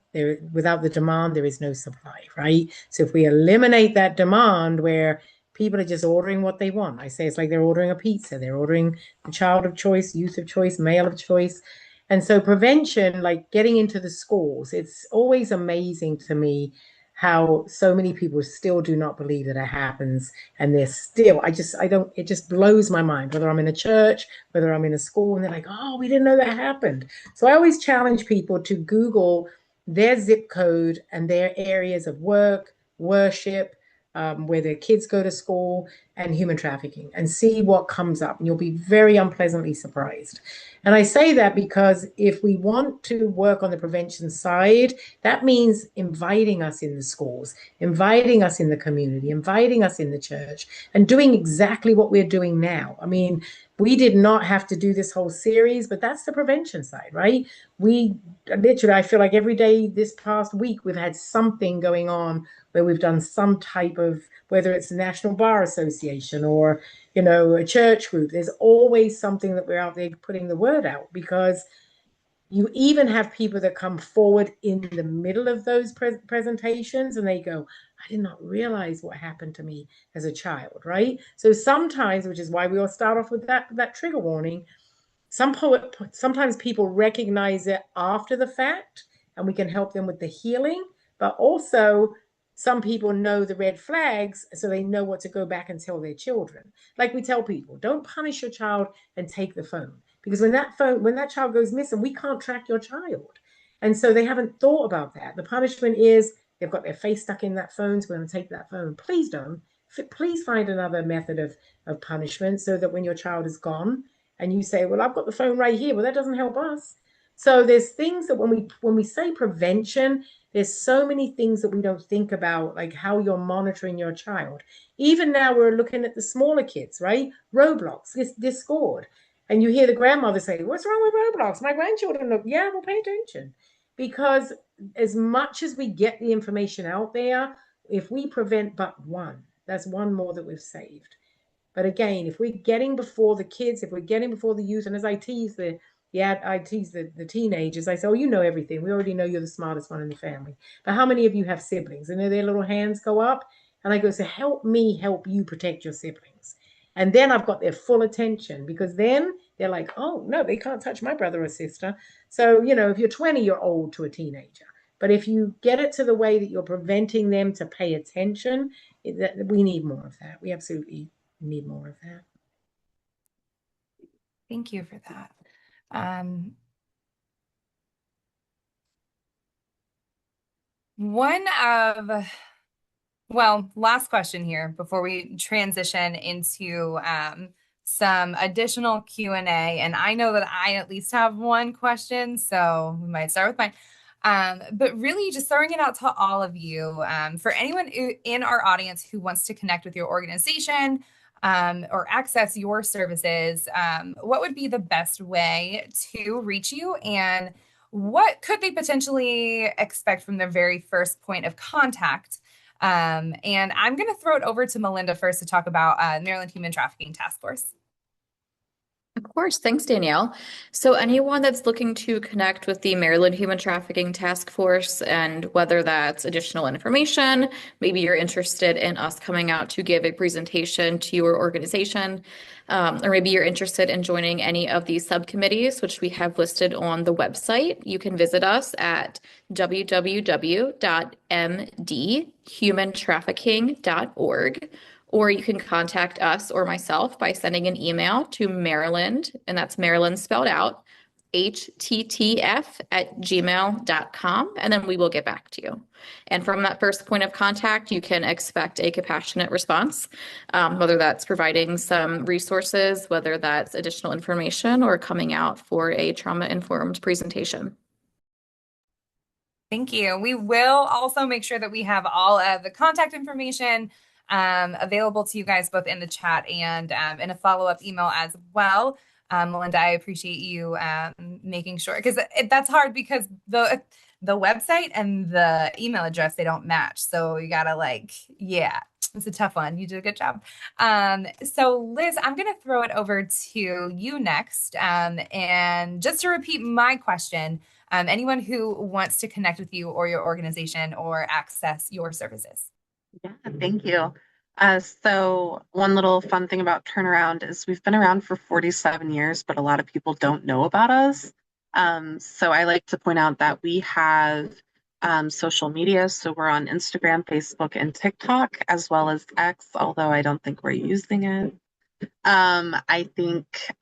without the demand, there is no supply, right? So if we eliminate that demand where people are just ordering what they want, I say it's like they're ordering a pizza, they're ordering the child of choice, youth of choice, male of choice. And so prevention, like getting into the schools, it's always amazing to me how so many people still do not believe that it happens. And they're still, it just blows my mind, whether I'm in a church, whether I'm in a school, and they're like, oh, we didn't know that happened. So I always challenge people to Google their zip code and their areas of work, worship, where their kids go to school, and human trafficking, and see what comes up. And you'll be very unpleasantly surprised. And I say that because if we want to work on the prevention side, that means inviting us in the schools, inviting us in the community, inviting us in the church, and doing exactly what we're doing now. I mean, we did not have to do this whole series, but that's the prevention side, right? We literally, I feel like every day this past week, we've had something going on where we've done some type of, whether it's the National Bar Association or, a church group, there's always something that we're out there putting the word out, because you even have people that come forward in the middle of those presentations and they go, I did not realize what happened to me as a child, right? So sometimes, which is why we all start off with that trigger warning, sometimes people recognize it after the fact and we can help them with the healing, but also some people know the red flags, so they know what to go back and tell their children. Like we tell people, don't punish your child and take the phone, because when that child goes missing, we can't track your child. And so they haven't thought about that. The punishment is they've got their face stuck in that phone, so we're going to take that phone. Please don't. Please find another method of punishment so that when your child is gone and you say, well, I've got the phone right here, well, that doesn't help us. So there's things that when we say prevention, there's so many things that we don't think about, like how you're monitoring your child. Even now we're looking at the smaller kids, right? Roblox, Discord. And you hear the grandmother say, what's wrong with Roblox? My grandchildren look, yeah, well, pay attention. Because as much as we get the information out there, if we prevent but one, that's one more that we've saved. But again, if we're getting before the kids, if we're getting before the youth, and as I tease the teenagers, I say, oh, you know everything. We already know you're the smartest one in the family. But how many of you have siblings? And then their little hands go up. And I go, so help me help you protect your siblings. And then I've got their full attention, because then they're like, oh, no, they can't touch my brother or sister. So, if you're 20, you're old to a teenager. But if you get it to the way that you're preventing them to pay attention, we need more of that. We absolutely need more of that. Thank you for that. Last question here before we transition into some additional Q&A. And I know that I at least have one question, so we might start with mine. But really just throwing it out to all of you, for anyone in our audience who wants to connect with your organization, or access your services, what would be the best way to reach you? And what could they potentially expect from their very first point of contact? And I'm going to throw it over to Melinda first to talk about Maryland Human Trafficking Task Force. Of course. Thanks, Danielle. So anyone that's looking to connect with the Maryland Human Trafficking Task Force, and whether that's additional information, maybe you're interested in us coming out to give a presentation to your organization, or maybe you're interested in joining any of these subcommittees, which we have listed on the website, you can visit us at www.mdhumantrafficking.org. Or you can contact us or myself by sending an email to Maryland, and that's Maryland spelled out, HTTF@gmail.com, and then we will get back to you. And from that first point of contact, you can expect a compassionate response, whether that's providing some resources, whether that's additional information, or coming out for a trauma-informed presentation. Thank you. We will also make sure that we have all of the contact information available to you guys both in the chat and in a follow-up email as well. Melinda, I appreciate you making sure, because that's hard because the website and the email address, they don't match. So you gotta yeah, it's a tough one. You did a good job. So Liz, I'm gonna throw it over to you next. And just to repeat my question, anyone who wants to connect with you or your organization or access your services. Yeah, thank you. So one little fun thing about Turnaround is we've been around for 47 years, but a lot of people don't know about us. So I like to point out that we have social media. So we're on Instagram, Facebook, and TikTok, as well as X, although I don't think we're using it. I think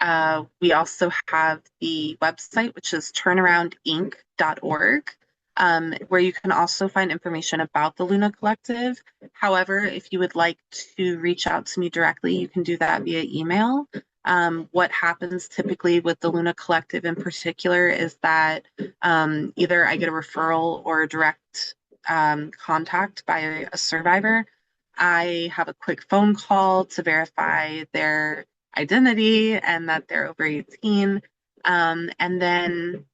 we also have the website, which is turnaroundinc.org. Where you can also find information about the Luna Collective. However, if you would like to reach out to me directly, you can do that via email. What happens typically with the Luna Collective in particular is that either I get a referral or a direct contact by a survivor. I have a quick phone call to verify their identity and that they're over 18. And then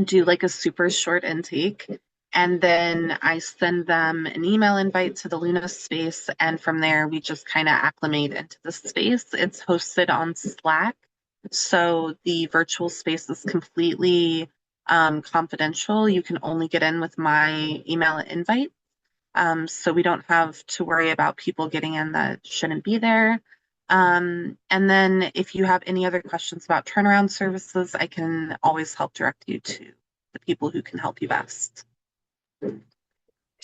do like a super short intake. And then I send them an email invite to the Luna space. And from there, we just kind of acclimate into the space. It's hosted on Slack. So the virtual space is completely confidential. You can only get in with my email invite. So we don't have to worry about people getting in that shouldn't be there. And then if you have any other questions about turnaround services, I can always help direct you to the people who can help you best. Did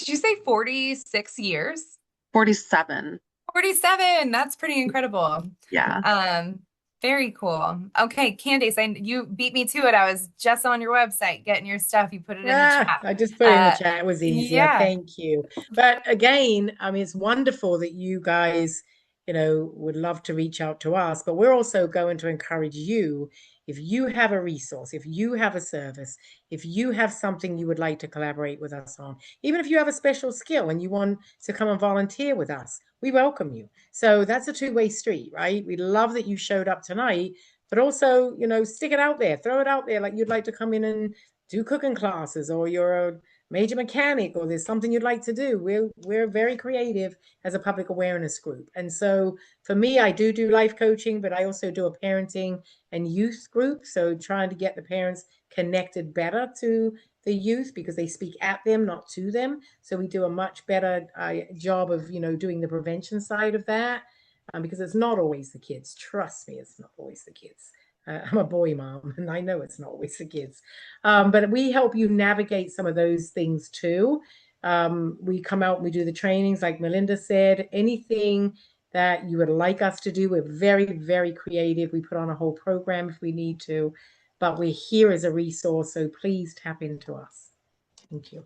you say 46 years? 47. 47. That's pretty incredible. Yeah. Very cool. Okay, Candace, you beat me to it. I was just on your website getting your stuff. You put it in the chat. I just put it in the chat. It was easier. Yeah. Thank you. But again, I mean, it's wonderful that you guys, would love to reach out to us, but we're also going to encourage you. If you have a resource, if you have a service, if you have something you would like to collaborate with us on, even if you have a special skill and you want to come and volunteer with us, we welcome you. So that's a two-way street, right? We love that you showed up tonight, but also, stick it out there, throw it out there like you'd like to come in and do cooking classes, or you're a major mechanic, or there's something you'd like to do. We're very creative as a public awareness group. And so for me, I do life coaching, but I also do a parenting and youth group. So trying to get the parents connected better to the youth, because they speak at them, not to them. So we do a much better job of, doing the prevention side of that, because it's not always the kids. Trust me, it's not always the kids. I'm a boy mom, and I know it's not always the kids. But we help you navigate some of those things too. We come out and we do the trainings, like Melinda said. Anything that you would like us to do, we're very, very creative. We put on a whole program if we need to, but we're here as a resource, so please tap into us. Thank you.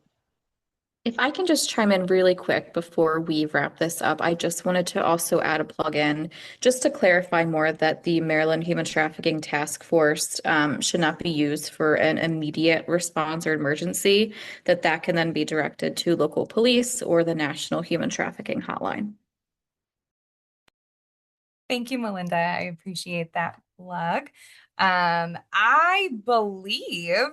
If I can just chime in really quick before we wrap this up, I just wanted to also add a plug-in just to clarify more that the Maryland Human Trafficking Task Force should not be used for an immediate response or emergency, that can then be directed to local police or the National Human Trafficking Hotline. Thank you, Melinda. I appreciate that plug. I believe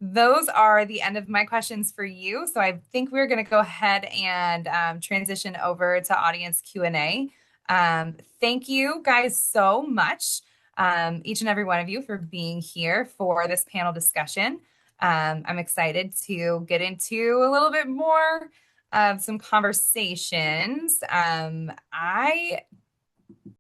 those are the end of my questions for you. So I think we're going to go ahead and transition over to audience Q&A. Thank you guys so much, each and every one of you, for being here for this panel discussion. I'm excited to get into a little bit more of some conversations. I